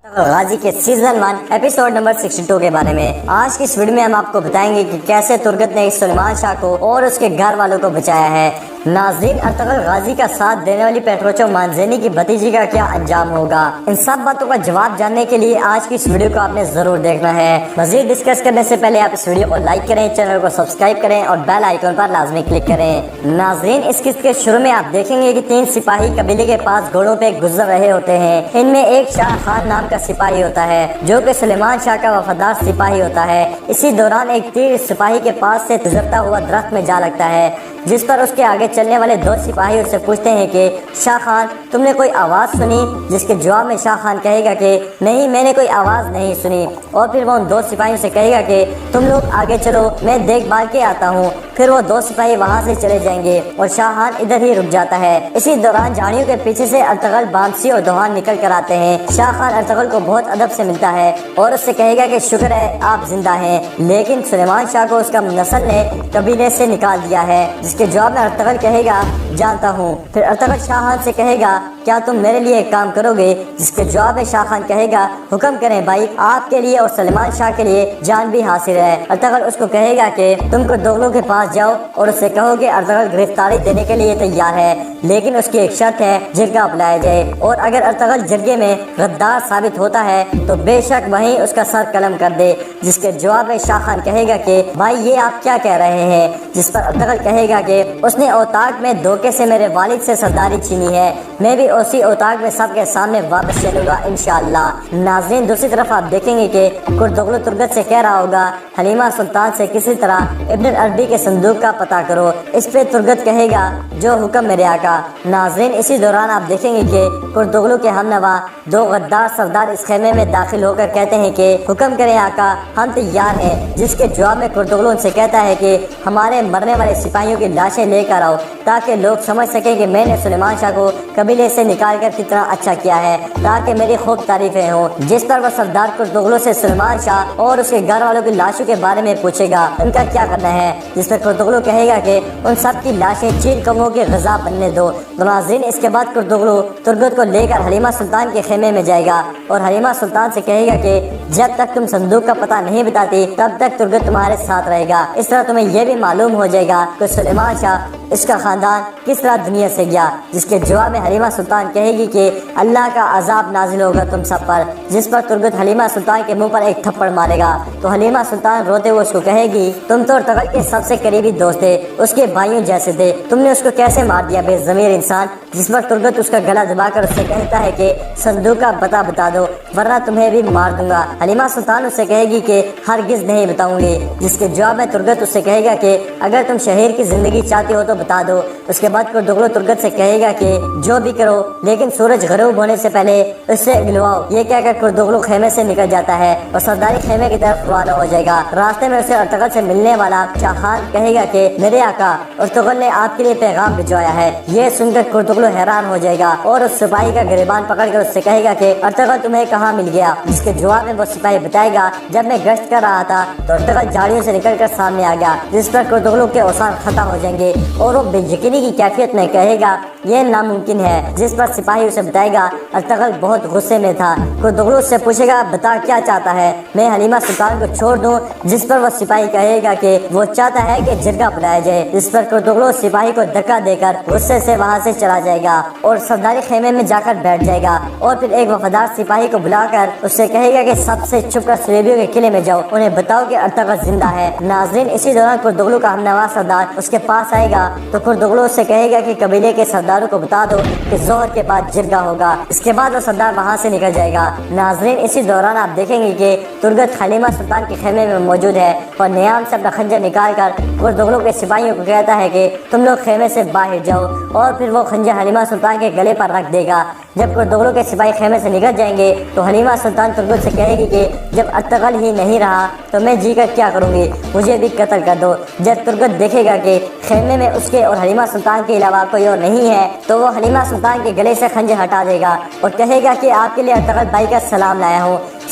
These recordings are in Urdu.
غازی کے سیزن 1 ایپیسوڈ نمبر 62 کے بارے میں آج کی اس ویڈیو میں ہم آپ کو بتائیں گے کہ کیسے ترگت نے سلیمان شاہ کو اور اس کے گھر والوں کو بچایا ہے۔ ناظرین، ارطغرل غازی کا ساتھ دینے والی پیٹروچو مانزینی کی بھتیجی کا کیا انجام ہوگا، ان سب باتوں کا جواب جاننے کے لیے آج کی اس ویڈیو کو آپ نے ضرور دیکھنا ہے۔ مزید ڈسکس کرنے سے پہلے آپ اس ویڈیو کو لائک کریں، چینل کو سبسکرائب کریں اور بیل آئیکن پر لازمی کلک کریں۔ ناظرین، اس قسط کے شروع میں آپ دیکھیں گے کہ 3 سپاہی قبیلے کے پاس گھوڑوں پہ گزر رہے ہوتے ہیں۔ ان میں ایک شاہ خان نام کا سپاہی ہوتا ہے جو کہ سلیمان شاہ کا وفادار سپاہی ہوتا ہے۔ اسی دوران ایک تیر اس سپاہی کے پاس سے گزرتا ہوا درخت میں جا لگتا ہے، جس پر اس کے آگے چلنے والے 2 سپاہی اس سے پوچھتے ہیں کہ شاہ خان، تم نے کوئی آواز سنی؟ جس کے جواب میں شاہ خان کہے گا کہ نہیں، میں نے کوئی آواز نہیں سنی۔ اور پھر وہ ان 2 سپاہیوں سے کہے گا کہ تم لوگ آگے چلو، میں دیکھ بھال کے آتا ہوں۔ پھر وہ 2 سپاہی وہاں سے چلے جائیں گے اور شاہ خان ادھر ہی رک جاتا ہے۔ اسی دوران جھاڑیوں کے پیچھے سے ارطغرل بامسی اور دوحان نکل کر آتے ہیں۔ شاہ خان ارطغرل کو بہت ادب سے ملتا ہے اور اس سے کہے گا کہ شکر ہے آپ زندہ ہیں، لیکن سلیمان شاہ کو اس کا نسل نے قبیلے سے نکال دیا ہے۔ جس کے جواب میں ارطغرل کہے گا جانتا ہوں۔ پھر ارطغرل شاہ خان سے کہے گا کیا تم میرے لیے ایک کام کرو گے؟ جس کے جواب میں شاہ خان کہے گا حکم کریں بھائی، آپ کے لیے اور سلیمان شاہ کے لیے جان بھی حاصل ہے۔ ارطغرل اس کو کہے گا کہ تم کردغلوں کے پاس جاؤ اور اس سے کہو کہ ارطغرل گرفتاری دینے کے لیے تیار ہے، لیکن اس کی ایک شرط ہے، جرگہ اپنایا جائے، اور اگر ارطغرل جرگے میں غدار ثابت ہوتا ہے تو بے شک وہیں اس کا سر قلم کر دے۔ جس کے جواب میں شاہ خان کہے گا کہ بھائی یہ آپ کیا کہہ رہے ہیں؟ جس پر ارطغرل کہے گا کہ اس نے اوتاق میں دھوکے سے میرے والد سے سرداری چھینی ہے، میں بھی اسی اوتاق میں سب کے سامنے واپس چلوں گا انشاءاللہ۔ ناظرین، دوسری طرف آپ دیکھیں گے کہ کردغلو ترگت سے کہہ رہا ہوگا حلیمہ سلطان سے کسی طرح ابن العربی کے صندوق کا پتہ کرو۔ اس پہ ترگت کہے گا جو حکم میرے آقا۔ ناظرین، اسی دوران آپ دیکھیں گے کہ کردغلو کے ہم نوا 2 غدار سردار اس خیمے میں داخل ہو کر کہتے ہیں کہ حکم کریں آقا، ہم تیار ہیں۔ جس کے جواب میں کردغلو ان سے کہتا ہے کہ ہمارے مرنے والے سپاہیوں کی لاشیں لے کر آؤ تاکہ لوگ سمجھ سکیں کہ میں نے سلیمان شاہ کو قبیلے سے نکال کر کتنا اچھا کیا ہے، تاکہ میری خوب تعریفیں ہوں۔ جس پر وہ سردار کردغلو سے سلیمان شاہ اور اس کے گھر والوں کی لاشوں کے بارے میں پوچھے گا ان کا کیا کرنا ہے۔ جس پر کردغلو کہے گا کہ ان سب کی لاشیں چیل کموں کی غذا بننے دو۔ ناظرین، اس کے بعد کردغلو ترگت کو لے کر حلیمہ سلطان کے خیمے میں جائے گا اور حلیمہ سلطان سے کہے گا کہ جب تک تم صندوق کا پتہ نہیں بتاتی تب تک ترگت تمہارے ساتھ رہے گا۔ اس طرح تمہیں یہ بھی معلوم ہو جائے گا کہ سلیمان شاہ اس کا خاندان کس طرح دنیا سے گیا۔ جس کے جواب میں حلیمہ سلطان کہے گی کہ اللہ کا عذاب نازل ہوگا تم سب پر۔ جس پر ترگت حلیمہ سلطان کے منہ پر ایک تھپڑ مارے گا تو حلیمہ سلطان روتے ہوئے اس کو کہے گی تم تو ارطغرل کے سب سے قریبی دوست تھے، اس کے بھائیوں جیسے تھے، تم نے اس کو کیسے مار دیا بے ضمیر انسان۔ جس پر ترگت اس کا گلا دبا کر اس سے کہتا ہے کہ صندوق کا پتہ بتا دو ورنہ تمہیں بھی مار دوں گا۔ حلیمہ سلطان اس سے کہے گی کہ ہرگز نہیں بتاؤں گی۔ جس کے جواب میں ترگت اس سے کہے گا کہ اگر تم شہر کی زندگی چاہتے ہو تو بتا دو۔ اس کے بعد کردغلو ترگت سے کہے گا کہ جو بھی کرو لیکن سورج غروب ہونے سے پہلے اس سے اگلواؤ۔ یہ کہہ کر کردغلو خیمے سے نکل جاتا ہے اور سرداری خیمے کی طرف روانہ ہو جائے گا۔ راستے میں اسے ارطغرل سے ملنے والا شاہ خان کہے گا کہ میرے آقا، ارطغرل نے آپ کے لیے پیغام بھجوایا ہے۔ یہ سن کر کردغلو حیران ہو جائے گا اور اس سپاہی کا گریبان پکڑ کر اس سے کہے گا کہ ارطغرل تمہیں کہاں مل گیا؟ جس کے جواب میں وہ سپاہی بتائے گا جب میں گشت کر رہا تھا تو ارطغرل جھاڑیوں سے نکل کر سامنے آ گیا۔ جس پر کردغلو کے اوصاف ختم ہو جائیں گے اور وہ بے یقینی کی کیفیت میں کہے گا یہ ناممکن ہے۔ جس پر سپاہی اسے بتائے گا ارطغرل بہت غصے میں تھا۔ کردغلو سے پوچھے گا بتا کیا چاہتا ہے، میں حلیمہ سلطان کو چھوڑ دوں؟ جس پر وہ سپاہی کہے گا کہ وہ چاہتا ہے کہ جرگہ بلایا جائے۔ جس پر کردغلو سپاہی کو دھکا دے کر غصے سے وہاں سے چلا جائے گا اور سرداری خیمے میں جا کر بیٹھ جائے گا اور پھر ایک وفادار سپاہی کو بلا کر اس سے کہے گا کہ سب سے چھپ کر سلیبیوں کے قلعے میں جاؤ، انہیں بتاؤ کہ ارطغرل زندہ ہے۔ ناظرین، اسی دوران کردغلو کا ہمنوا سردار اس کے پاس آئے گا تو کردغلو اس سے کہے گا کہ قبیلے کے سرداروں کو بتا دو کہ ظہر کے بعد جرگہ ہوگا۔ اس کے بعد وہ سردار وہاں سے نکل جائے گا۔ ناظرین، اسی دوران آپ دیکھیں گے کہ ترگت حلیمہ سلطان کے خیمے میں موجود ہے اور نیام سے اپنا خنجر نکال کر کردغلو کے سپاہیوں کو کہتا ہے کہ تم لوگ خیمے سے باہر جاؤ، اور پھر وہ خنجر حلیمہ سلطان کے گلے پر رکھ دے گا۔ جب کردغلو کے سپاہی خیمے سے نکل جائیں گے تو حلیمہ سلطان ترگت سے کہے گی کہ جب ارطغرل ہی نہیں رہا تو میں جی کر کیا کروں گی، مجھے بھی قتل کر دو۔ جب ترگت دیکھے گا کہ خیمے میں اس کے اور حلیمہ سلطان کے علاوہ کوئی اور نہیں ہے تو وہ حلیمہ سلطان کے گلے سے خنجر ہٹا دے گا اور کہے گا کہ آپ کے لیے ارطغرل بھائی کا سلام لایا ہوں۔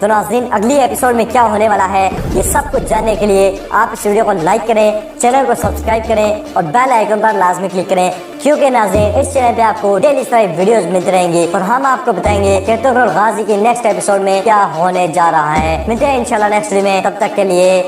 تو ناظرین اگلی ایپیسوڈ میں کیا ہونے والا ہے یہ سب کچھ جاننے کے لیے آپ اس ویڈیو کو لائک کریں، چینل کو سبسکرائب کریں اور بیل آئیکن پر لازمی کلک کریں، کیونکہ ناظرین اس چینل پہ آپ کو ڈیلی اس طرح ویڈیوز ملتے رہیں گے اور ہم آپ کو بتائیں گے کہ ارطغرل غازی کی نیکسٹ ایپیسوڈ میں کیا ہونے جا رہا ہے۔ ملتے ہیں انشاءاللہ نیکسٹ ویڈیو میں، تب تک کے لیے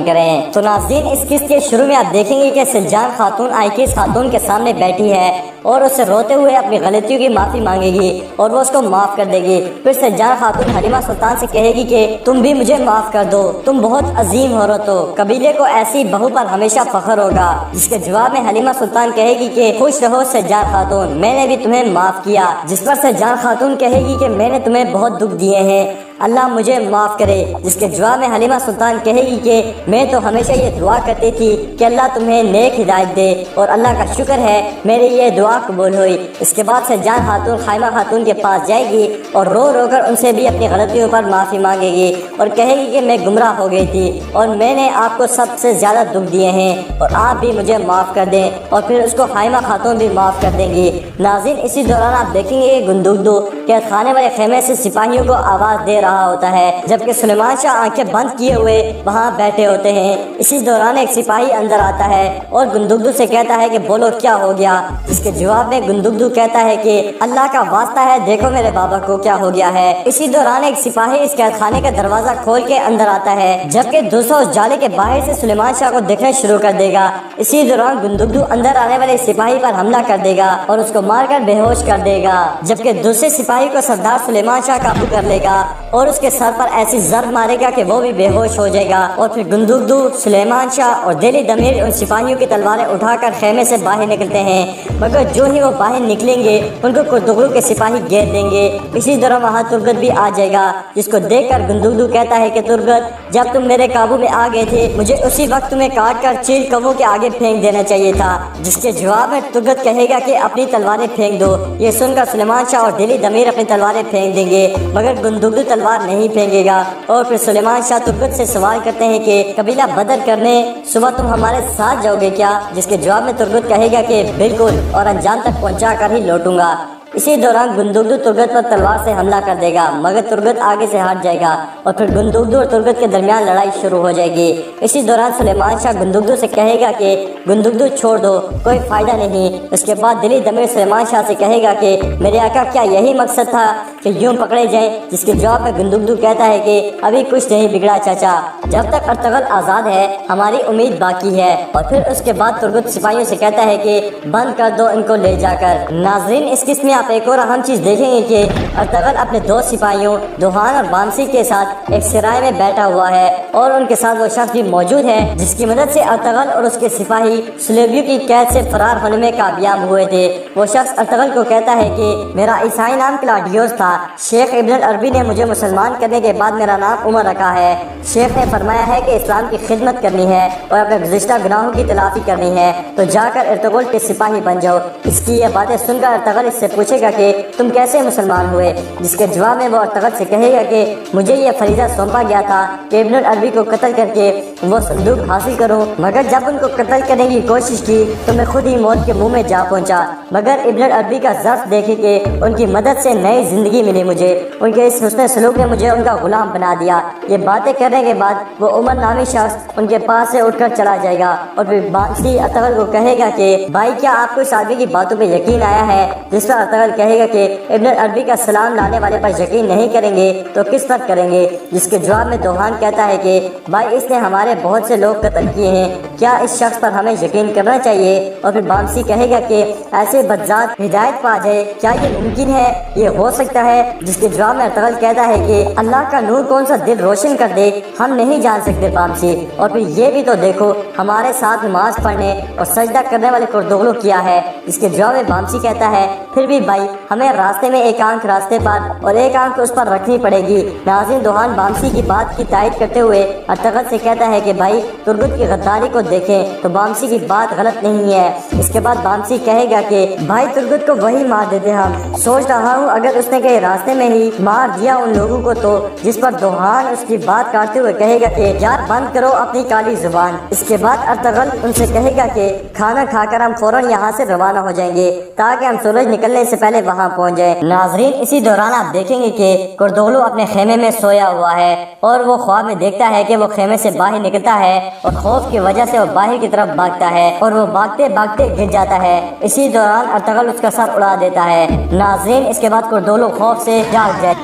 کریں۔ تو ناظرین اس قسط کے شروع میں آپ دیکھیں گے کہ سلجان خاتون آئیکس خاتون کے سامنے بیٹھی ہے اور اسے روتے ہوئے اپنی غلطیوں کی معافی مانگے گی اور وہ اس کو معاف کر دے گی۔ پھر سلجان خاتون حلیمہ سلطان سے کہے گی کہ تم بھی مجھے معاف کر دو، تم بہت عظیم عورت ہو، قبیلے کو ایسی بہو پر ہمیشہ فخر ہوگا۔ جس کے جواب میں حلیمہ سلطان کہے گی کہ خوش رہو سلجان خاتون، میں نے بھی تمہیں معاف کیا۔ جس پر سلجان خاتون کہے گی کہ میں نے تمہیں بہت دکھ دیے ہیں، اللہ مجھے معاف کرے۔ جس کے جواب میں حلیمہ سلطان کہے گی کہ میں تو ہمیشہ یہ دعا کرتی تھی کہ اللہ تمہیں نیک ہدایت دے اور اللہ کا شکر ہے میری یہ دعا قبول ہوئی۔ اس کے بعد سلجان خاتون خائمہ خاتون کے پاس جائے گی اور رو رو کر ان سے بھی اپنی غلطیوں پر معافی مانگے گی اور کہے گی کہ میں گمراہ ہو گئی تھی اور میں نے آپ کو سب سے زیادہ دکھ دیے ہیں اور آپ بھی مجھے معاف کر دیں، اور پھر اس کو خائمہ خاتون بھی معاف کر دیں گی۔ ناظرین اسی دوران آپ دیکھیں گے کہ گندگدو قید خانے والے خیمے سے سپاہیوں کو آواز دے رہا ہوتا ہے، جبکہ سلیمان شاہ آنکھیں بند کیے ہوئے وہاں بیٹھے ہوتے ہیں۔ اسی دوران ایک سپاہی اندر آتا ہے اور گندگدو سے کہتا ہے کہ بولو کیا ہو گیا؟ اس کے جواب میں گندگدو کہتا ہے کہ اللہ کا واسطہ ہے دیکھو میرے بابا کو کیا ہو گیا ہے۔ اسی دوران ایک سپاہی اس قید خانے کا دروازہ کھول کے اندر آتا ہے، جبکہ دوسرا اس جالے کے باہر سے سلیمان شاہ کو دیکھنا شروع کر دے گا۔ اسی دوران گندگدو اندر آنے والے سپاہی پر حملہ کر دے گا اور اس کو مار کر بے ہوش کر دے گا، جبکہ دوسرے سپاہی کو سردار سلیمان شاہ قابو کر لے گا اور اس کے سر پر ایسی ضرب مارے گا کہ وہ بھی بے ہوش ہو جائے گا۔ اور پھر گندگدو، سلیمان شاہ اور دلی دمیر ان سپاہیوں کی تلواریں اٹھا کر خیمے سے باہر نکلتے ہیں، مگر جو ہی وہ باہر نکلیں گے ان کو کرتغلو کے سپاہی گھیر دیں گے۔ اسی دوران وہاں ترگت بھی آ جائے گا، جس کو دیکھ کر گندگدو کہتا ہے کہ ترگت جب تم میرے قابو میں آ گئے تھے مجھے اسی وقت تمہیں کاٹ کر چیل کووں کے آگے پھینک دینا چاہیے تھا۔ جس کے جواب میں ترگت کہے گا کہ اپنی تلواریں پھینک دو۔ یہ سن کر سلیمان شاہ اور دلی دمیر اپنی تلواریں پھینک دیں گے، مگر گندگدو تلوار نہیں پھینکے گا۔ اور پھر سلیمان شاہ ترگت سے سوال کرتے ہیں کہ قبیلہ بدر کرنے صبح تم ہمارے ساتھ جاؤ گے کیا؟ جس کے جواب میں ترگت کہے گا کہ بالکل، اور انجام تک پہنچا کر ہی لوٹوں گا۔ اسی دوران گندگدو ترگت پر تلوار سے حملہ کر دے گا، مگر ترگت آگے سے ہٹ جائے گا اور پھر گندگدو اور ترگت کے درمیان لڑائی شروع ہو جائے گی۔ اسی دوران سلیمان شاہ گندگدو سے کہے گا کہ گندگدو چھوڑ دو، کوئی فائدہ نہیں۔ اس کے بعد دلی دمیر سلیمان شاہ سے کہے گا کہ میرے آقا کیا یہی مقصد تھا کہ یوں پکڑے جائیں؟ جس کے جواب میں گندگدو کہتا ہے کہ ابھی کچھ نہیں بگڑا چاچا، جب تک ارطغرل آزاد ہے ہماری امید باقی ہے۔ اور پھر اس کے بعد ترگت سپاہیوں سے کہتا ہے کہ بند کر دو ان کو لے جا کر۔ ناظرین اس قسم میں آپ ایک اور اہم چیز دیکھیں گے کہ ارطغرل اپنے دو سپاہیوں دوحان اور بامسی کے ساتھ ایک سرائے میں بیٹھا ہوا ہے اور ان کے ساتھ وہ شخص بھی موجود ہے جس کی مدد سے ارطغرل اور اس کے سپاہی صلیبیوں کی قید سے فرار ہونے میں کامیاب ہوئے تھے۔ وہ شخص ارطغرل کو کہتا ہے کہ میرا عیسائی نام کلاڈیوس تھا، شیخ ابن العربی نے مجھے مسلمان کرنے کے بعد میرا نام عمر رکھا ہے۔ شیخ نے فرمایا ہے کہ اسلام کی خدمت کرنی ہے اور اپنے گزشتہ گناہوں کی تلافی کرنی ہے، تو جا کر ارطغرل کے سپاہی بن جاؤ۔ اس کی یہ باتیں سن کر ارطغرل اس سے پوچھے گا کہ تم کیسے مسلمان ہوئے؟ جس کے جواب میں وہ ارطغرل سے کہے گا کہ مجھے یہ فریضہ سونپا گیا تھا کہ ابن العربی کو قتل کر کے وہ صندوق حاصل کروں، مگر جب ان کو قتل کرنے کی کوشش کی تو میں خود ہی موت کے منہ میں جا پہنچا، مگر ابن العربی کا ظرف دیکھے کہ ان کی مدد سے نئی زندگی ملی مجھے، ان کے اس حسن سلوک نے مجھے ان کا غلام بنا دیا۔ یہ باتیں کرنے کے بعد وہ عمر نامی شخص ان کے پاس سے اٹھ کر چلا جائے گا اور پھر بامسی ارطغرل کو کہے گا کہ بھائی کیا آپ کو اس آدمی کی باتوں پہ یقین آیا ہے؟ جس پر ارطغرل کہے گا کہ ابن العربی کا سلام لانے والے پر یقین نہیں کریں گے تو کس پر کریں گے؟ جس کے جواب میں دوحان کہتا ہے کہ بھائی اس نے ہمارے بہت سے لوگ قتل کیے ہیں، کیا اس شخص پر ہمیں یقین کرنا چاہیے؟ اور پھر بامسی کہے گا کہ ایسے بدذات ہدایت پا جائے، کیا یہ ممکن ہے؟ یہ ہو سکتا ہے؟ جس کے جواب میں ارطغرل کہتا ہے کہ اللہ کا نور کون سا دل روشن کر دے ہم نہیں جان سکتے بامسی، اور پھر یہ بھی تو دیکھو ہمارے ساتھ نماز پڑھنے اور سجدہ کرنے والے کرتغلو کیا ہے۔ اس کے جواب میں بامسی کہتا ہے پھر بھی بھائی ہمیں راستے میں ایک آنکھ راستے پر اور ایک آنکھ اس پر رکھنی پڑے گی۔ ناظرین دوحان بامسی کی بات کی تائید کرتے ہوئے ارطغرل سے کہتا ہے کہ بھائی ترگت کی غداری کو دیکھیں تو بامسی کی بات غلط نہیں ہے۔ اس کے بعد بامسی کہے گا کہ بھائی ترگت کو وہی مار دیتے ہم، سوچ رہا ہوں اگر اس نے کہیں راستے میں ہی مار دیا ان لوگوں کو تو، جس پر دوحان اس کی بات کاٹتے ہوئے کہے گا گا کہ یار بند کرو اپنی کالی زبان۔ اس کے بعد ارطغرل ان سے کہے گا کہ کھانا کھا کر ہم فوراً یہاں سے روانہ ہو جائیں گے تاکہ ہم سورج نکلنے سے پہلے وہاں پہنچ جائیں۔ ناظرین اسی دوران آپ دیکھیں گے کہ کردوغلو اپنے خیمے میں سویا ہوا ہے اور وہ خواب میں دیکھتا ہے کہ وہ خیمے سے باہر نکلتا ہے اور خوف کی وجہ سے وہ باہر کی طرف بھاگتا ہے اور وہ بھاگتے بھاگتے گر جاتا ہے۔ اسی دوران ارطغرل اس کا سر اڑا دیتا ہے۔ ناظرین اس کے بعد کردوغلو خوف سے جاگ جائے۔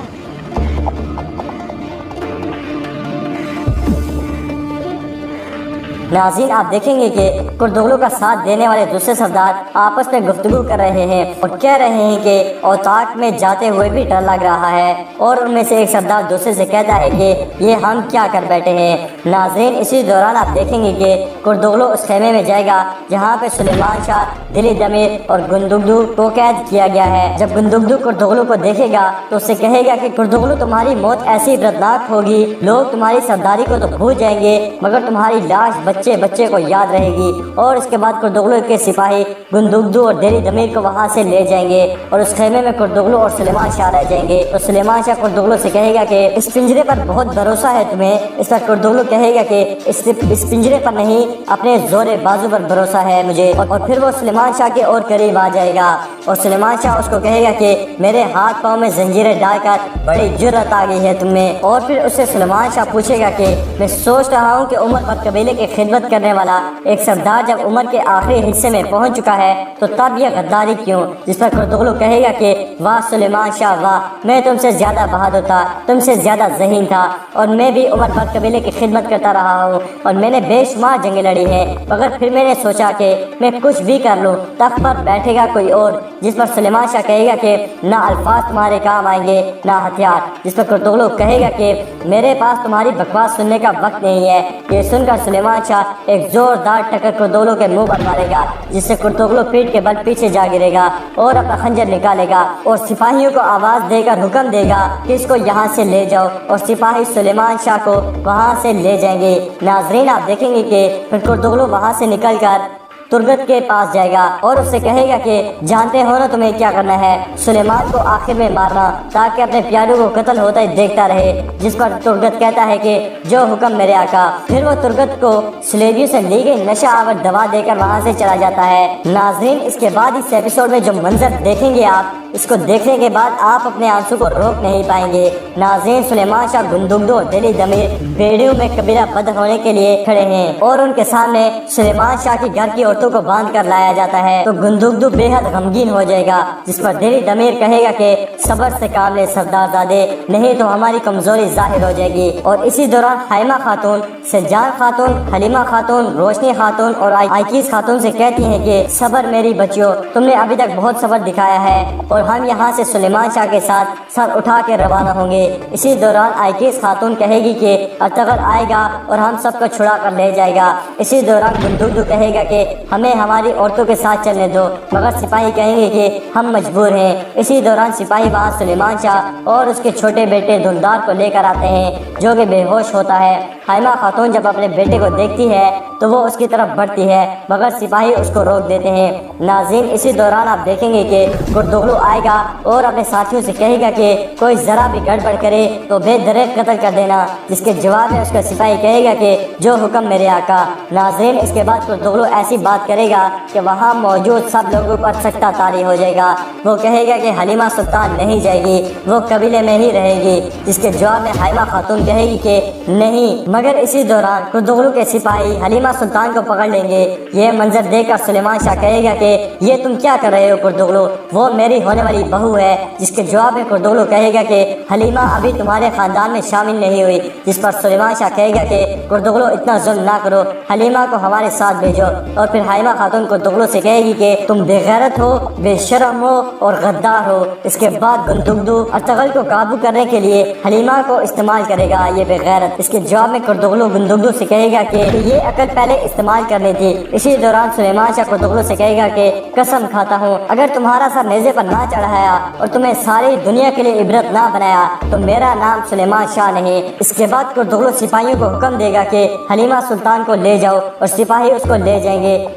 ناظرین آپ دیکھیں گے کہ کردوغلو کا ساتھ دینے والے دوسرے سردار آپس میں گفتگو کر رہے ہیں اور کہہ رہے ہیں کہ اوتاق میں جاتے ہوئے بھی ڈر لگ رہا ہے، اور ان میں سے ایک سردار دوسرے سے کہتا ہے کہ یہ ہم کیا کر بیٹھے ہیں۔ ناظرین اسی دوران آپ دیکھیں گے کہ کردوغلو اس خیمے میں جائے گا جہاں پہ سلیمان شاہ، دلی دمیر اور گندگدو کو قید کیا گیا ہے۔ جب گندگدو کردوغلو کو دیکھے گا تو اسے کہے گا کہ کردوغلو تمہاری موت ایسی عبرتناک ہوگی، لوگ تمہاری سرداری کو تو بھول جائیں گے مگر تمہاری لاش بچے کو یاد رہے گی۔ اور اس کے بعد کردوغلو کے سپاہی گندگدو اور دلی دمیر کو وہاں سے لے جائیں گے اور اس خیمے میں کردوغلو اور سلیمان شاہ رہ جائیں گے۔ تو سلیمان شاہ کردوغلو سے کہے گا کہ اس پنجرے پر بہت بھروسہ ہے تمہیں۔ اس پر کردوغلو کہے گا کہ اس پنجرے پر نہیں، اپنے زور بازو پر بھروسہ ہے مجھے۔ اور پھر وہ سلیمان شاہ کے اور قریب آ جائے گا اور سلیمان شاہ اس کو کہے گا کہ میرے ہاتھ پاؤں میں زنجیریں ڈال کر بڑی جرأت آ گئی ہے تم میں۔ اور پھر اس سے سلیمان شاہ پوچھے گا کہ میں سوچ رہا ہوں کہ عمر پر قبیلے کی خدمت کرنے والا ایک سردار جب عمر کے آخری حصے میں پہنچ چکا ہے تو تب یہ غداری کیوں؟ جس پر کردوغلو کہے گا کہ واہ سلیمان شاہ واہ، میں تم سے زیادہ بہادر تھا، تم سے زیادہ ذہین تھا، اور میں بھی عمر پر قبیلے کی خدمت کرتا رہا ہوں اور میں نے بے شمار جنگیں لڑی ہیں، مگر پھر میں نے سوچا کہ میں کچھ بھی کر لوں، تخت پر بیٹھے گا کوئی اور۔ جس پر سلیمان شاہ کہے گا کہ نہ الفاظ تمہارے کام آئیں گے نہ ہتھیار۔ جس پر کردوغلو کہے گا کہ میرے پاس تمہاری بکواس سننے کا وقت نہیں ہے۔ یہ سن کر سلیمان شاہ ایک زوردار ٹکر کردوغلو کے منہ پر مارے گا جس سے کردوغلو پیٹ کے بل پیچھے جا گرے گا اور اپنا خنجر نکالے گا اور سپاہیوں کو آواز دے کر حکم دے گا کہ اس کو یہاں سے لے جاؤ، اور سپاہی سلیمان شاہ کو وہاں سے لے جائیں گے۔ ناظرین آپ دیکھیں گے کہ پھر کردوغلو وہاں سے نکل کر ترگت کے پاس جائے گا اور اس سے کہے گا کہ جانتے ہو نا تمہیں کیا کرنا ہے، سلیمان کو آخر میں مارنا تاکہ اپنے پیاروں کو قتل ہوتا ہی دیکھتا رہے۔ جس پر ترگت کہتا ہے کہ جو حکم میرے آقا۔ پھر وہ ترگت کو سلیبیوں سے لی گئی نشہ آور دوا دے کر وہاں سے چلا جاتا ہے۔ ناظرین اس کے بعد اس ایپیسوڈ میں جو منظر دیکھیں گے آپ، اس کو دیکھنے کے بعد آپ اپنے آنسو کو روک نہیں پائیں گے۔ ناظرین سلیمان شاہ گندگدو اور دلی دمیر بیڑیوں میں قبیلہ بدر ہونے کے لیے کھڑے ہیں اور ان کے سامنے سلیمان شاہ کی گھر کی عورتوں کو باندھ کر لایا جاتا ہے تو گندگدو بے حد غمگین ہو جائے گا۔ جس پر دلی دمیر کہے گا کہ صبر سے کام لے سردار زادے، نہیں تو ہماری کمزوری ظاہر ہو جائے گی۔ اور اسی دوران حائمہ خاتون، سجان خاتون، حلیمہ خاتون، روشنی خاتون اور آئیکیس خاتون سے کہتی ہیں کہ صبر میری بچیوں، تم نے ابھی تک بہت صبر دکھایا ہے اور ہم یہاں سے سلیمان شاہ کے ساتھ سر اٹھا کے روانہ ہوں گے۔ اسی دوران آئیکیس خاتون کہے گی کہ ارطغرل آئے گا اور ہم سب کو چھڑا کر لے جائے گا۔ اسی دوران گندگدو کہے گا کہ ہمیں ہماری عورتوں کے ساتھ چلنے دو، مگر سپاہی کہیں گے کہ ہم مجبور ہیں۔ اسی دوران سپاہی وہاں سلیمان شاہ اور اس کے چھوٹے بیٹے دھندار کو لے کر آتے ہیں جو کہ بے ہوش ہوتا ہے۔ حائمہ خاتون جب اپنے بیٹے کو دیکھتی ہے تو وہ اس کی طرف بڑھتی ہے مگر سپاہی اس کو روک دیتے ہیں۔ ناظرین اسی دوران آپ دیکھیں گے کہ کردوغلو آئے گا اور اپنے ساتھیوں سے کہے گا کہ کوئی ذرا بھی گڑبڑ کرے تو بے دریغ قتل کر دینا، جس کے جواب میں اس کا سپاہی کہے گا کہ جو حکم میرے آقا۔ ناظرین اس کے بعد کردوغلو ایسی بات کرے گا کہ وہاں موجود سب لوگوں پر سکتہ طاری ہو جائے گا۔ وہ کہے گا کہ حلیمہ سلطان نہیں جائے گی، وہ قبیلے میں ہی رہے گی، جس کے جواب میں حائمہ خاتون کہے گی کہ نہیں، مگر اسی دوران کردوغلو کے سپاہی حلیمہ سلطان کو پکڑ لیں گے۔ یہ منظر دیکھ کر سلیمان شاہ کہے گا کہ یہ تم کیا کر رہے ہو کردوغلو، وہ میری ہونے والی بہو ہے۔ جس کے جواب میں کردوغلو کہے گا کہ حلیمہ ابھی تمہارے خاندان میں شامل نہیں ہوئی۔ جس پر سلیمان شاہ کہے گا کہ کردوغلو اتنا ظلم نہ کرو، حلیمہ کو ہمارے ساتھ بھیجو۔ اور پھر حائمہ خاتون کردوغلو سے کہے گی کہ تم بے غیرت ہو، بے شرم ہو اور غدار ہو۔ اس کے بعد گندگدو ارطغرل کو قابو کرنے کے لیے حلیمہ کو استعمال کرے گا، یہ بے غیرت۔ اس کے جواب میں کردوغلو گندگدو سے کہے گا کہ یہ عقل پہلے استعمال کرنی تھی۔ اسی دوران سلیمان شاہ کردوغلو سے کہے گا کہ قسم کھاتا ہوں اگر تمہارا سر نیزے پر نہ چڑھایا اور تمہیں ساری دنیا کے لیے عبرت نہ بنایا تو میرا نام سلیمان شاہ نہیں۔ اس کے بعد کردوغلو سپاہیوں کو حکم دے گا کہ حلیمہ سلطان کو لے جاؤ اور سپاہی اس کو لے جائیں گے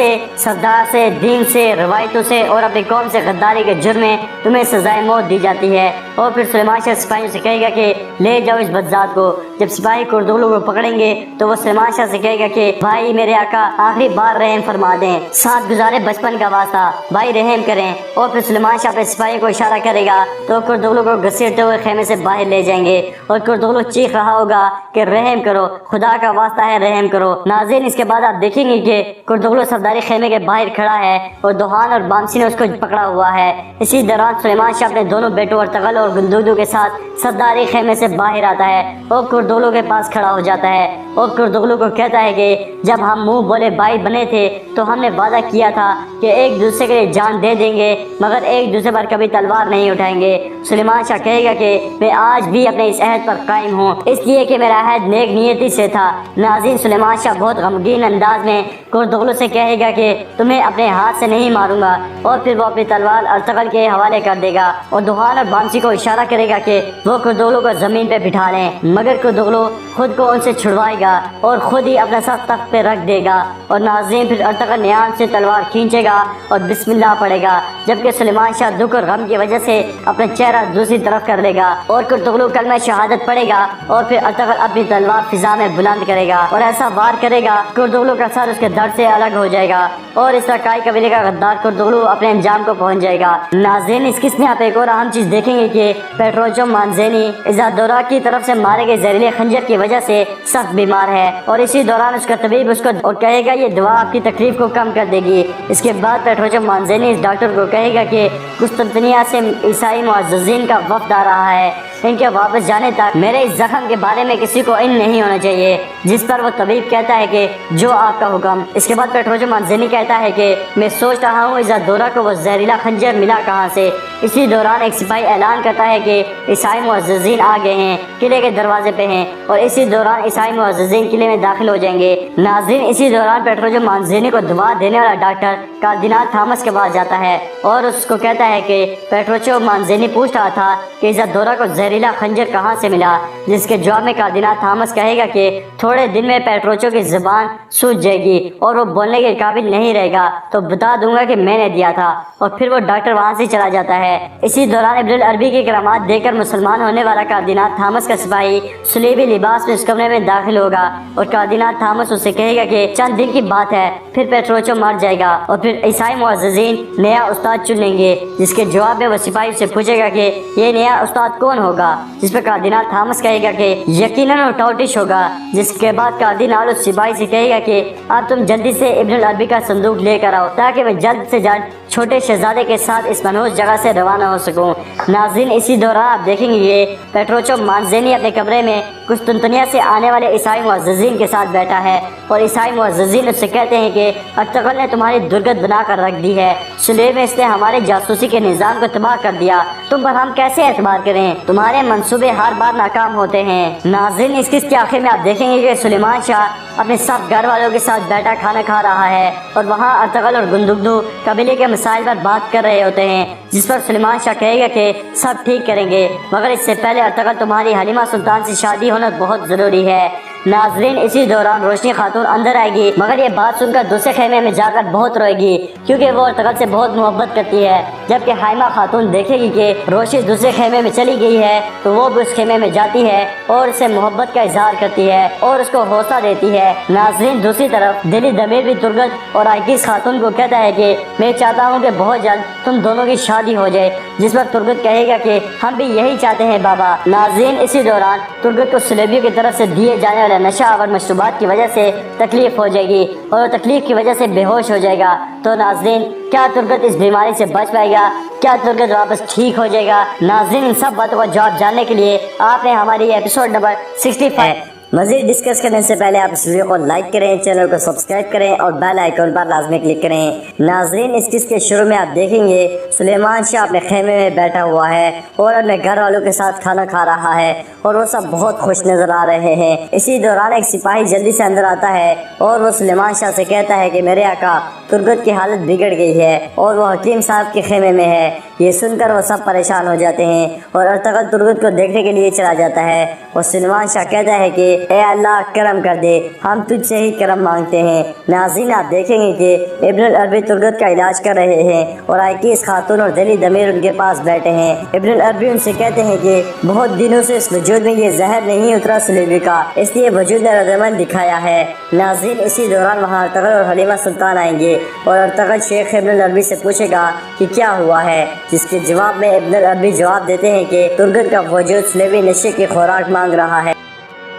سے، سردار سے، دین سے، روایتوں سے اور اپنی قوم سے غداری کے جرم میں تمہیں سزائے موت دی جاتی ہے۔ اور پھر سلیمان شاہ سپاہیوں سے کہے گا کہ لے جاؤ اس بدذات کو۔ جب سپاہی کردغلو کو پکڑیں گے تو وہ سلیمان شاہ سے کہے گا کہ بھائی میرے آقا آخری بار رحم فرما دیں، ساتھ گزارے بچپن کا واسطہ، بھائی رحم کریں۔ اور پھر سلیمان شاہ اپنے سپاہی کو اشارہ کرے گا تو کردغلو کو گھسیٹتے ہوئے خیمے سے باہر لے جائیں گے اور کردغلو چیخ رہا ہوگا کہ رحم کرو، خدا کا واسطہ ہے رحم کرو۔ ناظرین اس کے بعد آپ دیکھیں گے کہ کردغلو سرداری خیمے کے باہر کھڑا ہے اور دوحان اور بامسی نے اس کو پکڑا ہوا ہے۔ اسی دوران سلیمان شاہ اپنے دونوں بیٹوں ارطغرل اور گندگدو کے ساتھ سرداری خیمے سے باہر آتا ہے اور کردغلو کے پاس کھڑا ہو جاتا ہے اور کردغلو کو کہتا ہے کہ جب ہم منہ بولے بھائی بنے تھے تو ہم نے وعدہ کیا تھا کہ ایک دوسرے کے لیے جان دے دیں گے مگر ایک دوسرے پر کبھی تلوار نہیں اٹھائیں گے۔ سلیمان شاہ کہے گا کہ میں آج بھی اپنے اس عہد پر قائم ہوں، اس لیے کہ میرا عہد نیک نیتی سے تھا۔ ناظرین سلیمان شاہ بہت غمگین انداز میں کردغلو سے کہے گا کہ تمہیں اپنے ہاتھ سے نہیں ماروں گا، اور پھر وہ اپنی تلوار ارطغرل کے حوالے کر دے گا اور دوحان اور بامسی کو اشارہ کرے گا کہ وہ کردغلو کو زمین پہ بٹھا لیں، مگر کردغلو خود کو ان سے چھڑوائے گا اور خود ہی اپنا سر تخت پہ رکھ دے گا۔ اور ناظرین پھر ارطغرل نیام سے تلوار کھینچے گا اور بسم اللہ پڑھے گا، جبکہ سلیمان شاہ دکھ اور غم کی وجہ سے اپنا چہرہ دوسری طرف کر لے گا اور کردغلو کلمہ شہادت پڑھے گا اور پھر ارطغرل اپنی تلوار فضا میں بلند کرے گا اور ایسا وار کرے گا کردغلو کا سر اس کے دھڑ سے الگ ہو جائے گا اور اس طرح کائی قبیلے کا غدار کردغلو اپنے انجام کو پہنچ جائے گا۔ ناظرین اس قسط میں آپ ایک اور اہم چیز دیکھیں گے کہ پیٹروچو مانزینی ایزادورا کی طرف سے مارے گئے زہریلے خنجر کی وجہ سے سخت بیمار ہے اور اسی دوران اس کا طبیب اس کو اور کہے گا یہ دوا آپ کی تکلیف کو کم کر دے گی۔ اس کے بعد پیٹروچو مانزینی اس ڈاکٹر کو کہے گا کہ قسطنطنیہ سے عیسائی معززین کا وفد آ رہا ہے، ان کے واپس جانے تک میرے اس زخم کے بارے میں کسی کو علم نہیں ہونا چاہیے، جس پر وہ طبیب کہتا ہے کہ جو آپ کا حکم۔ اس کے بعد پیٹروچو مانزینی کہتا ہے کہ میں سوچ رہا ہوں ایزادورا کو وہ زہریلا خنجر ملا کہاں سے۔ اسی دوران ایک سپاہی اعلان کرتا ہے کہ عیسائی معززین آ گئے ہیں، قلعے کے دروازے پہ ہیں، اور اسی دوران عیسائی معززین قلعے میں داخل ہو جائیں گے۔ ناظرین اسی دوران پیٹروچو مانزینی کو دعا دینے والا ڈاکٹر کاردینال تھامس کے پاس جاتا ہے اور اس کو کہتا ہے کہ پیٹروچو مانزینی پوچھ رہا تھا کہ ایزادورا کو زہریلا خنجر کہاں سے ملا، جس کے جواب میں کاردینال تھامس کہے گا کہ تھوڑے دن میں پیٹروچو کی زبان سوج جائے گی اور وہ بولنے کے قابل نہیں رہے گا تو بتا دوں گا کہ میں نے دیا تھا، اور پھر وہ ڈاکٹر وہاں سے چلا جاتا ہے۔ اسی دوران ابن العربی کی کرامات دے کر مسلمان ہونے والا کاردینال تھامس کا سپاہی صلیبی لباس میں اس کمرے میں داخل ہوگا اور کاردینال تھامس اسے کہے گا کہ چند دن کی بات ہے پھر پیٹروچو مر جائے گا اور پھر عیسائی معززین نیا استاد چن لیں گے، جس کے جواب میں وہ سپاہی سے پوچھے گا کہ یہ نیا استاد کون ہوگا، جس پہ کاردینال تھامس کہے گا کہ یقیناً وہ ٹاؤٹش ہوگا۔ جس کے بعد کاردینال اس سپاہی سے کہے گا کہ اب تم جلدی سے ابن العربی کا صندوق لے کر آؤ تاکہ میں جلد سے جلد چھوٹے شہزادے کے ساتھ اس منحوس جگہ سے روانہ ہو سکوں۔ ناظرین اسی دوران آپ دیکھیں گے کہ پیٹروچو مانزینی اپنے کمرے میں قسطنطنیہ سے آنے والے عیسائی معززین کے ساتھ بیٹھا ہے اور عیسائی معززین اس سے کہتے ہیں کہ ارطغرل نے تمہاری درگت بنا کر رکھ دی ہے، سلیب میں اس نے ہمارے جاسوسی کے نظام کو تباہ کر دیا، تم پر ہم کیسے اعتبار کریں، تمہارے منصوبے ہر بار ناکام ہوتے ہیں۔ ناظرین اس قسط کے آخر میں آپ دیکھیں گے کہ سلیمان شاہ اپنے سب گھر والوں کے ساتھ بیٹھا کھانا کھا رہا ہے اور وہاں ارطغرل اور گندگدو قبیلے کے مسائل پر بات کر رہے ہوتے ہیں، جس پر سلیمان شاہ کہے گا کہ سب ٹھیک کریں گے مگر اس سے پہلے ارطغرل تمہاری حلیمہ سلطان سے شادی ہونا بہت ضروری ہے۔ ناظرین اسی دوران روشنی خاتون اندر آئے گی مگر یہ بات سن کر دوسرے خیمے میں جا کر بہت روئے گی کیونکہ وہ ارطغرل سے بہت محبت کرتی ہے۔ جبکہ حائمہ خاتون دیکھے گی کہ روشنی دوسرے خیمے میں چلی گئی ہے تو وہ بھی اس خیمے میں جاتی ہے اور اسے محبت کا اظہار کرتی ہے اور اس کو حوصلہ دیتی ہے۔ ناظرین دوسری طرف دلی دمیر بھی ترگت اور آئیکیس خاتون کو کہتا ہے کہ میں چاہتا ہوں کہ بہت جلد تم دونوں کی شادی ہو جائے، جس پر ترگت کہے گا کہ ہم بھی یہی چاہتے ہیں بابا۔ ناظرین اسی دوران ترگت کو سلیبیوں کی طرف سے دیے جانے والے نشہ آور مشروبات کی وجہ سے تکلیف ہو جائے گی اور تکلیف کی وجہ سے بے ہوش ہو جائے گا۔ تو ناظرین کیا ترگت اس بیماری سے بچ پائے گا؟ کیا ترگت واپس ٹھیک ہو جائے گا؟ ناظرین ان سب باتوں کا جواب جاننے کے لیے آپ نے ہماری ایپیسوڈ نمبر 65 مزید ڈسکس کرنے سے پہلے آپ اس ویڈیو کو لائک کریں، چینل کو سبسکرائب کریں اور بیل آئیکن پر لازمی کلک کریں۔ ناظرین اس قسط کے شروع میں آپ دیکھیں گے سلیمان شاہ اپنے خیمے میں بیٹھا ہوا ہے اور اپنے گھر والوں کے ساتھ کھانا کھا رہا ہے اور وہ سب بہت خوش نظر آ رہے ہیں۔ اسی دوران ایک سپاہی جلدی سے اندر آتا ہے اور وہ سلیمان شاہ سے کہتا ہے کہ میرے آقا ترگت کی حالت بگڑ گئی ہے اور وہ حکیم صاحب کے خیمے میں ہے۔ یہ سن کر وہ سب پریشان ہو جاتے ہیں اور ارطغرل ترگت کو دیکھنے کے لیے چلا جاتا ہے اور سلیمان شاہ کہتا ہے کہ اے اللہ کرم کر دے، ہم تجھ سے ہی کرم مانگتے ہیں۔ ناظرین آپ دیکھیں گے کہ ابن العربی ترگت کا علاج کر رہے ہیں اور آئیکیس خاتون اور دلی دمیر ان کے پاس بیٹھے ہیں۔ ابن العربی ان سے کہتے ہیں کہ بہت دنوں سے اس وجود میں یہ زہر نہیں اترا سلیبی کا، اس لیے وجود نے رضامند دکھایا ہے۔ ناظرین اسی دوران وہاں ارطغرل اور حلیمہ سلطان آئیں گے اور ارطغرل شیخ ابن العربی سے پوچھے گا کہ کیا ہوا ہے، جس کے جواب میں ابن العربی جواب دیتے ہیں کہ ترگت کا وجود سلیبی نشے کی خوراک مانگ رہا ہے،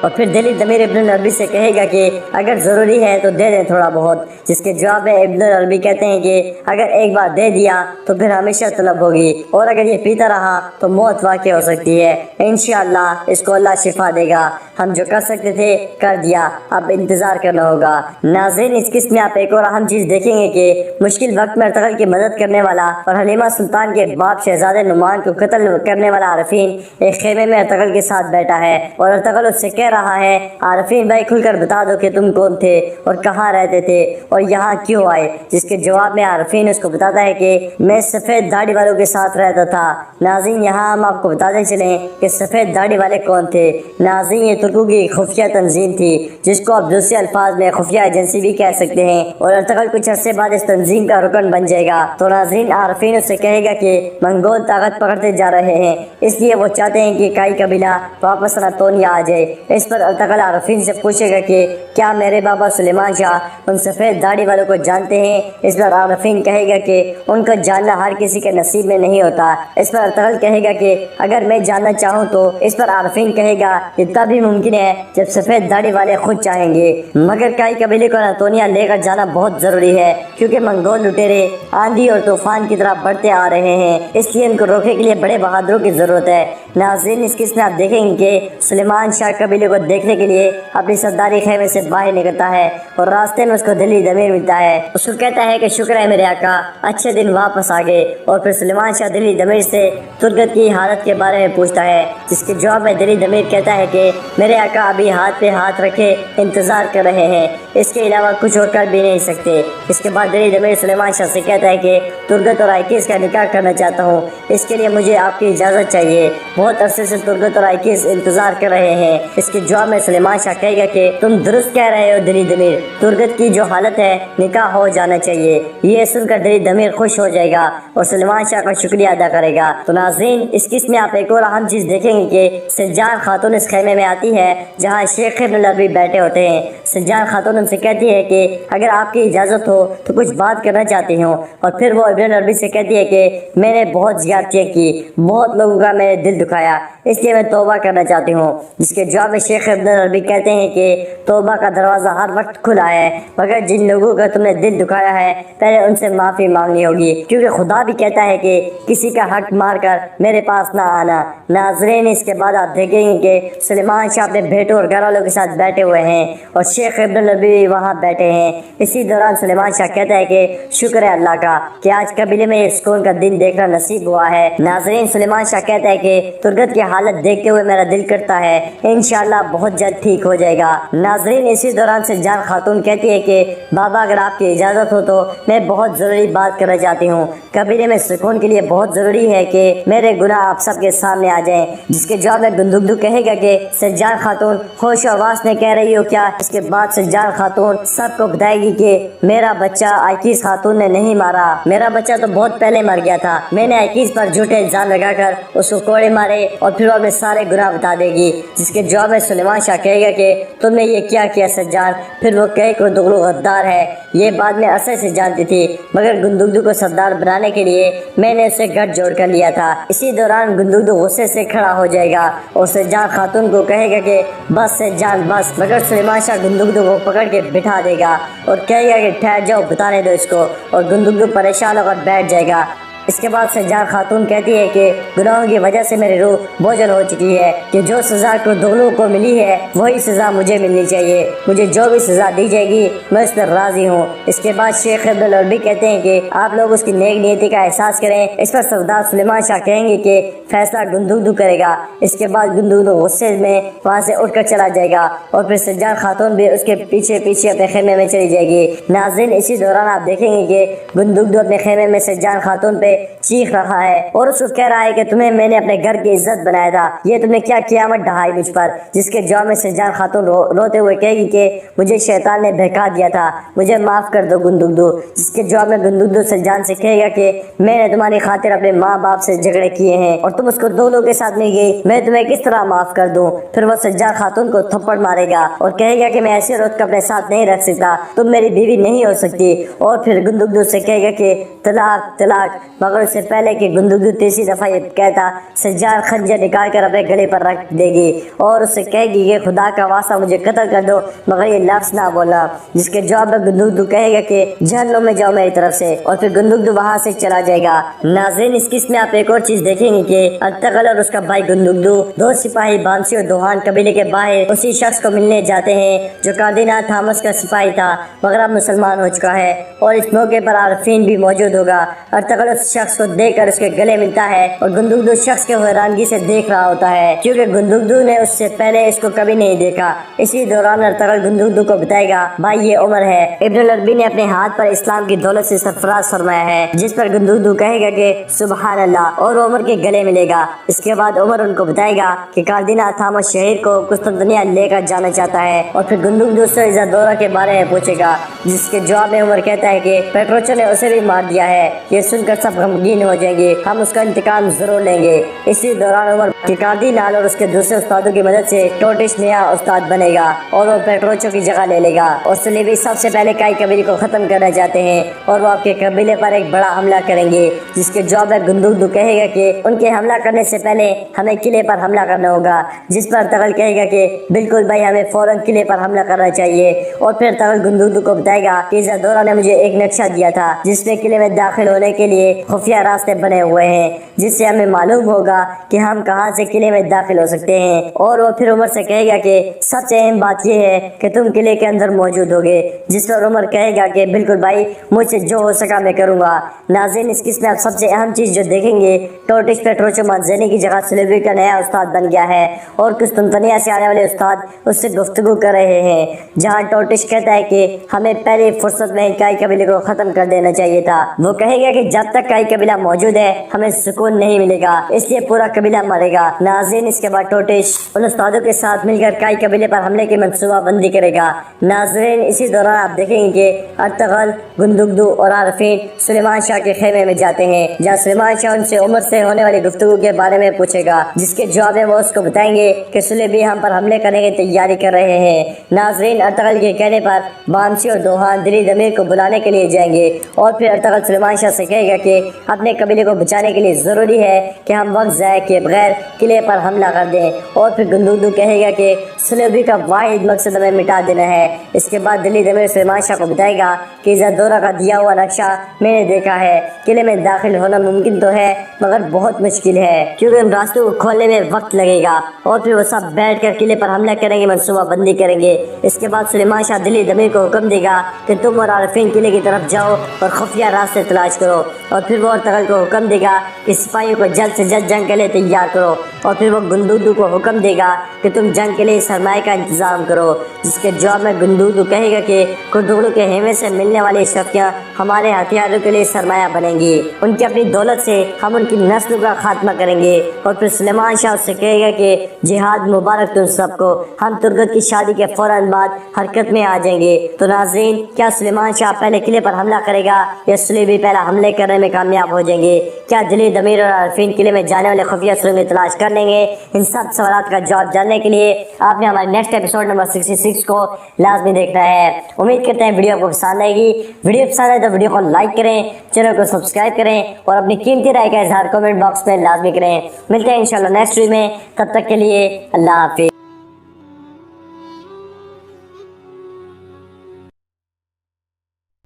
اور پھر دلی دمیر ابن العربی سے کہے گا کہ اگر ضروری ہے تو دے دیں تھوڑا بہت، جس کے جواب میں ابن العربی کہتے ہیں کہ اگر ایک بار دے دیا تو پھر ہمیشہ طلب ہوگی، اور اگر یہ پیتا رہا تو موت واقع ہو سکتی ہے۔ انشاءاللہ اس کو اللہ شفا دے گا، ہم جو کر سکتے تھے کر دیا، اب انتظار کرنا ہوگا۔ ناظرین اس قسط میں آپ ایک اور اہم چیز دیکھیں گے کہ مشکل وقت میں ارطغرل کی مدد کرنے والا اور حلیمہ سلطان کے باپ شہزادے نعمان کو قتل کرنے والا عارفین ایک خیمے میں ارطغرل کے ساتھ بیٹھا ہے، اور ارطغرل اس سے کہہ رہا ہے عارفین بھائی کھل کر بتا دو کہ تم کون تھے اور کہاں رہتے تھے اور یہاں کیوں آئے، جس کے جواب میں عارفین اس کو بتاتا ہے کہ میں سفید داڑھی والوں کے ساتھ رہتا تھا۔ ناظرین یہاں ہم آپ کو بتاتے چلیں کہ سفید داڑھی والے کون تھے۔ ناظرین یہ ترکوں کی خفیہ تنظیم تھی جس کو آپ دوسرے الفاظ میں خفیہ ایجنسی بھی کہہ سکتے ہیں، اور ارطغرل کچھ عرصے بعد اس تنظیم کا رکن بن جائے گا۔ تو ناظرین عارفین اس سے کہے گا کہ منگول طاقت پکڑتے جا رہے ہیں، اس لیے وہ چاہتے ہیں کہ کائی قبیلہ واپس اناطولیا آ جائے۔ اس پر ارطغرل عارفین سے پوچھے گا کہ کیا میرے بابا سلیمان شاہ ان سفید داڑھی والوں کو جانتے ہیں؟ اس پر عارفین کہے گا کہ ان کو جاننا ہر کسی کے نصیب میں نہیں ہوتا۔ اس پر ارطغرل کہے گا کہ اگر میں جاننا چاہوں تو؟ اس پر عارفین کہے گا یہ تب بھی ممکن ہے جب سفید داڑھی والے خود چاہیں گے، مگر کائی قبیلے کو اناطولیا لے کر جانا بہت ضروری ہے کیونکہ منگول لٹیرے آندھی اور طوفان کی طرح بڑھتے آ رہے ہیں، اس لیے ان کو روکنے کے لیے بڑے بہادروں کی ضرورت ہے۔ ناظرین اس قسط میں آپ دیکھیں گے کہ سلیمان شاہ قبیلے کو دیکھنے کے لیے اپنی سرداری خیمے سے باہر نکلتا ہے اور راستے میں اس کو دلی دمیر ملتا ہے، اس کو کہتا ہے کہ شکر ہے میرے آقا، اچھے دن واپس آ گئے، اور پھر سلیمان شاہ دلی دمیر سے ترگت کی حالت کے بارے میں پوچھتا ہے، جس کے جواب میں دلی دمیر کہتا ہے کہ میرے آقا ابھی ہاتھ پہ ہاتھ رکھے انتظار کر رہے ہیں، اس کے علاوہ کچھ اور کر بھی نہیں سکتے۔ اس کے بعد دلی دمیر سلیمان شاہ سے کہتا ہے کہ ترگت اور آئیکیس کا نکاح کرنا چاہتا ہوں، اس کے لیے مجھے آپ کی اجازت چاہیے، بہت عرصے سے ترگت اور آئیکیس انتظار کر رہے ہیں۔ اس کے جواب میں سلیمان شاہ کہے گا کہ تم درست کہہ رہے ہو دلی دمیر، ترگت کی جو حالت ہے نکاح ہو جانا چاہیے۔ یہ سن کر دلی دمیر خوش ہو جائے گا اور سلیمان شاہ کا شکریہ ادا کرے گا۔ تو ناظرین اس قسط میں آپ ایک اور اہم چیز دیکھیں گے کہ سجان خاتون اس خیمے میں آتی ہے جہاں شیخ ابن العربی بیٹھے ہوتے ہیں۔ سجان خاتون ان سے کہتی ہے کہ اگر آپ کی اجازت ہو تو کچھ بات کرنا چاہتی ہوں، اور پھر وہ ابن العربی سے کہتی ہے کہ میں نے بہت زیادتیاں کی، بہت لوگوں کا میں نے دل دکھایا، اس لیے میں توبہ کرنا چاہتی ہوں۔ جس کے جواب میں شیخ ابن العربی کہتے ہیں کہ توبہ کا دروازہ ہر وقت کھلا ہے، مگر جن لوگوں کا تم نے دل دکھایا ہے پہلے ان سے معافی مانگنی ہوگی، کیونکہ خدا بھی کہتا ہے کہ کسی کا حق مار کر میرے پاس نہ آنا۔ ناظرین اس کے بعد آپ دیکھیں گے کہ سلیمان شاہ اپنے بیٹوں اور گھر والوں کے ساتھ بیٹھے ہوئے ہیں اور شیخ ابن العربی وہاں بیٹھے ہیں۔ اسی دوران سلیمان شاہ کہتا ہے کہ شکر ہے اللہ کا کہ آج قبیلے میں اس سکون کا دن دیکھنا نصیب ہوا ہے۔ ناظرین سلیمان شاہ کہتا ہے کہ ترگت کی حالت دیکھتے ہوئے میرا دل کرتا ہے انشاءاللہ بہت جلد ٹھیک ہو جائے گا۔ ناظرین اسی دوران سجان خاتون کہتی ہے کہ بابا اگر آپ کی اجازت ہو تو میں بہت ضروری بات کرنا چاہتی ہوں، قبیلے میں سکون کے لیے بہت ضروری ہے کہ میرے گناہ آپ سب کے سامنے آ جائیں۔ جس کے جواب میں گندگدو کہے گا کہ سجان خاتون خوش آواز میں کہہ رہی ہو کیا؟ اس کے بعد سجان خاتون سب کو بتائے گی کہ میرا بچہ آئیکیس خاتون نے نہیں مارا، میرا بچہ تو بہت پہلے مر گیا تھا، میں نے آئیکیس پر جھوٹے الزام لگا کر اس کو کوڑے مارے، اور پھر وہ اپنے سارے گناہ بتا دے گی۔ جس کے جواب میں سلیمان شاہ کہے گا کہ تم نے یہ کیا سجان؟ پھر وہ کہے کہ دغلو غدار ہے، یہ بات میں عرصے سے جانتی تھی، مگر گندگدو کو سردار بنانے کے لیے میں نے اسے گٹھ جوڑ کر لیا تھا۔ اسی دوران گندگدو غصے سے کھڑا ہو جائے گا اور سجان خاتون کو کہے گا کہ بس سجان بس، مگر سلیمان شاہ گندگدو کو پکڑ کے بٹھا دے گا اور کہے گا کہ ٹھہر جاؤ بتانے دو اس کو، اور گندگدو پریشان ہو کر بیٹھ جائے گا۔ اس کے بعد سجان خاتون کہتی ہے کہ گناہوں کی وجہ سے میری روح بوجھل ہو چکی ہے، کہ جو سزا کو دغلوں کو ملی ہے وہی سزا مجھے ملنی چاہیے، مجھے جو بھی سزا دی جائے گی میں اس پر راضی ہوں۔ اس کے بعد شیخ ابن العربی کہتے ہیں کہ آپ لوگ اس کی نیک نیتی کا احساس کریں۔ اس پر سردار سلیمان شاہ کہیں گے کہ فیصلہ گندگدو کرے گا۔ اس کے بعد گندگدو غصے میں وہاں سے اٹھ کر چلا جائے گا اور پھر سجان خاتون بھی اس کے پیچھے اپنے خیمے میں چلی جائے گی۔ ناظرین اسی دوران آپ دیکھیں گے کہ گندگدو اپنے خیمے میں سجان خاتون پہ ہوئے چیخ رہا ہے اور اس کو کہہ رہا ہے کہ تمہیں میں نے اپنے گھر کی عزت بنایا تھا، یہ تم نے کیا قیامت ڈھائی مجھ پر، جس کے جواب میں سجان خاتون روتے ہوئے کہے گی کہ مجھے شیطان نے بہکا دیا تھا، مجھے معاف کر دو گندگدو، جس کے جواب میں گندگدو سجان سے کہے گا کہ میں نے تمہاری خاطر اپنے ماں باپ سے جھگڑے کیے ہیں اور تم اس کو دونوں کے ساتھ نہیں گئی، میں تمہیں کس طرح معاف کر دوں۔ پھر وہ سجان خاتون کو تھپڑ مارے گا اور کہے گا کہ میں ایسے عورت کو اپنے ساتھ نہیں رکھ سکتا، تم میری بیوی نہیں ہو سکتی، اور پھر گندگدو سے کہے گا کہ طلاق طلاق، مگر اس سے پہلے کہ گندگدو تیسری دفعہ یہ کہتا سجان خنجر نکال کر اپنے گلے پر رکھ دے گی اور اس سے کہے گی کہ خدا کا واسطہ مجھے قتل کر دو مگر یہ لفظ نہ بولنا، جس کے جواب میں گندگدو کہے گا کہ جہنم میں جاؤ میری طرف سے، اور پھر گندگدو وہاں سے چلا جائے گا۔ ناظرین اس قسم میں آپ ایک اور چیز دیکھیں گے کہ ارطغرل اور اس کا بھائی گندگدو دو سپاہی بانسی اور دوہان قبیلے کے باہر اسی شخص کو ملنے جاتے ہیں جو کاردینال تھامس کا سپاہی تھا مگر اب مسلمان ہو چکا ہے، اور اس موقع پر عارفین بھی موجود ہوگا۔ ارطغرل اس شخص کو دیکھ کر اس کے گلے ملتا ہے اور گندگدو شخص کے حیرانگی سے دیکھ رہا ہوتا ہے کیونکہ گندگدو نے اس سے پہلے اس کو کبھی نہیں دیکھا۔ اسی دوران ارطغرل گندگدو کو بتائے گا بھائی یہ عمر ہے۔ ابن العربی نے اپنے ہاتھ پر اسلام کی دولت سے سرفراز فرمایا ہے، جس پر گندگدو کہے گا کہ سبحان اللہ اور عمر کے گلے ملے گا۔ اس کے بعد عمر ان کو بتائے گا کہ کاردینال تھامس شہر کو قسطنطنیہ لے کر جانا چاہتا ہے، اور پھر گندگدو سے ایزادورا کے بارے میں پوچھے گا، جس کے جواب میں عمر کہتا ہے کہ پیٹروچو نے اسے بھی مار دیا ہے۔ یہ سن کر سب غمگین ہو جائیں گے، ہم اس کا انتقام ضرور لیں گے۔ اسی دوران عمر کے کاردینال اور اس کے دوسرے استادوں کی مدد سے ٹوٹش نیا استاد بنے گا اور وہ پیٹروچو کی جگہ لے لے گا، اور سلیبی سب سے پہلے کائی قبیلے کو ختم کرنا چاہتے ہیں اور وہ آپ کے قبیلے پر ایک بڑا حملہ کریں گے، جس کے جواب میں گندگدو کہے گا کہ ان کے حملہ کرنے سے پہلے ہمیں قلعے پر حملہ کرنا ہوگا، جس پر ارطغرل کہے گا کہ بالکل بھائی ہمیں فوراً قلعے پر حملہ کرنا چاہیے، اور پھر ارطغرل گندگدو کو بتائے گا کہ ایزادورا نے مجھے ایک نقشہ دیا تھا جس میں قلعے میں داخل ہونے کے لیے خفیہ راستے بنے ہوئے ہیں، جس سے ہمیں معلوم ہوگا کہ ہم کہاں سے قلعے میں داخل ہو سکتے ہیں، اور وہ پھر عمر سے کہے گا کہ سب سے اہم بات یہ ہے کہ تم قلعے کے اندر موجود ہوگے، جس پر عمر کہے گا کہ بالکل بھائی مجھ سے جو ہو سکا میں کروں گا۔ ناظرین اس قسم میں آپ سب سے اہم چیز جو دیکھیں گے ٹوٹش پیٹروچو مانزینی کی جگہ سلیبی کا نیا استاد بن گیا ہے اور قسطنطنیہ سے آنے والے استاد اس سے گفتگو کر رہے ہیں، جہاں ٹوٹش کہتا ہے کہ ہمیں پہلی فرصت میں کائی قبیلے کو ختم کر دینا چاہیے تھا۔ وہ کہے گا کہ جب تک کائی قبیلہ موجود ہے ہمیں سکون نہیں ملے گا، اس لیے پورا قبیلہ مرے گا۔ ناظرین اس کے بعد ٹوٹش ان استادوں کے ساتھ مل کر کائی قبیلے پر حملے کی منصوبہ بندی کرے گا۔ ناظرین اسی دوران آپ دیکھیں گے کہ ارطغرل گندگدو اور عارفین سلیمان شاہ کے خیمے میں جاتے ہیں، جہاں سلیمان شاہ ان سے عمر سے ہونے والی گفتگو کے بارے میں پوچھے گا، جس کے جواب میں وہ اس کو بتائیں گے کہ سلیبی ہم پر حملے کرنے کی تیاری کر رہے ہیں۔ ناظرین ارطغرل کے کہنے پر بانسی اور دوہان دلی دمیر کو بلانے کے لیے جائیں گے، اور پھر ارطغرل سلیمان شاہ سے کہے گا کہ اپنے قبیلے کو بچانے کے لیے ضروری ہے کہ ہم وقت ضائع کیے بغیر قلعے پر حملہ کر دیں، اور پھر گندگدو کہے گا کہ سلیبی کا واحد مقصد ہمیں مٹا دینا ہے۔ اس کے بعد دلی دمیر سلیمان شاہ کو بتائے گا کہ ایزادورا کا دیا ہوا نقشہ میں نے دیکھا ہے، قلعے میں داخل ہونا ممکن تو ہے مگر بہت مشکل ہے کیونکہ ان راستوں کو کھولنے میں وقت لگے گا، اور پھر وہ سب بیٹھ کر قلعے پر حملہ کریں گے، منصوبہ بندی کریں گے۔ اس کے بعد سلیمان شاہ دلی دمیر کو حکم دے گا کہ تم اور عارفین قلعے کی طرف جاؤ اور خفیہ راستے تلاش کرو، اور پھر وہ ارطغرل کو حکم دے گا کہ سپاہیوں کو جلد سے جلد جنگ کے لیے تیار کرو، اور پھر وہ گندگدو کو حکم دے گا کہ تم جنگ کے لیے سرمایہ کا انتظام کرو، جس کے جواب میں گندگدو کہے گا کہ کردغلو کے خیمے سے ملنے والی اشرفیاں ہمارے ہتھیاروں کے لیے سرمایہ بنیں گی، ان کی اپنی دولت سے ہم ان کی نسل کا خاتمہ کریں گے، اور پھر سلیمان شاہ اس سے کہے گا کہ جہاد مبارک تم سب کو، ہم ترگت کی شادی کے فوراً بعد حرکت میں آ جائیں گے۔ تو ناظرین کیا سلیمان شاہ پہلے قلعے پر حملہ کرے گا یا سلیبی پہلا حملے کرنے میں کامیاب ہو جائیں گے؟ کیا دلی دمیر اور عارفین قلعے میں جانے والے خفیہ سرنگیں تلاش کر لیں گے؟ ان سب سوالات کا جواب جاننے کے لیے آپ نے ہمارے نیکسٹ ایپیسوڈ نمبر 66 کو لازمی دیکھنا ہے۔ امید کرتے ہیں ویڈیو آپ کو پسند آئے گی۔ ویڈیو پسند آئے تو ویڈیو کو لائک کریں، چینل کو سبسکرائب کریں اور اپنی قیمتی رائے کا اظہار کمنٹ باکس میں لازمی کریں۔ ملتے ہیں انشاءاللہ نیکسٹ ویڈیو میں، تب تک کے لیے اللہ حافظ۔